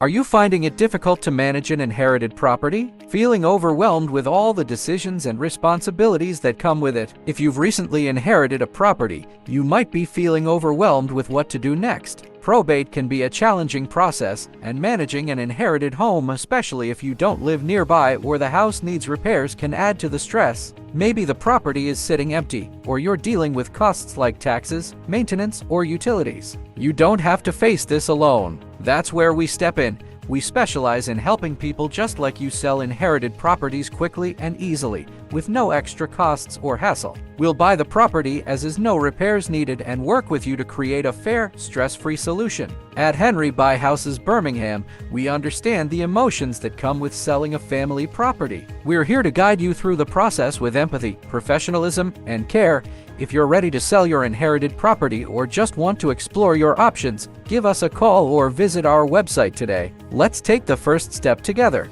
Are you finding it difficult to manage an inherited property? Feeling overwhelmed with all the decisions and responsibilities that come with it? If you've recently inherited a property, you might be feeling overwhelmed with what to do next. Probate can be a challenging process, and managing an inherited home, especially if you don't live nearby or the house needs repairs, can add to the stress. Maybe the property is sitting empty, or you're dealing with costs like taxes, maintenance, or utilities. You don't have to face this alone. That's where we step in. We specialize in helping people just like you sell inherited properties quickly and easily, with no extra costs or hassle. We'll buy the property as is, no repairs needed, and work with you to create a fair, stress-free solution. At Henry Buy Houses Birmingham, we understand the emotions that come with selling a family property. We're here to guide you through the process with empathy, professionalism, and care. If you're ready to sell your inherited property or just want to explore your options, give us a call or visit our website today. Let's take the first step together.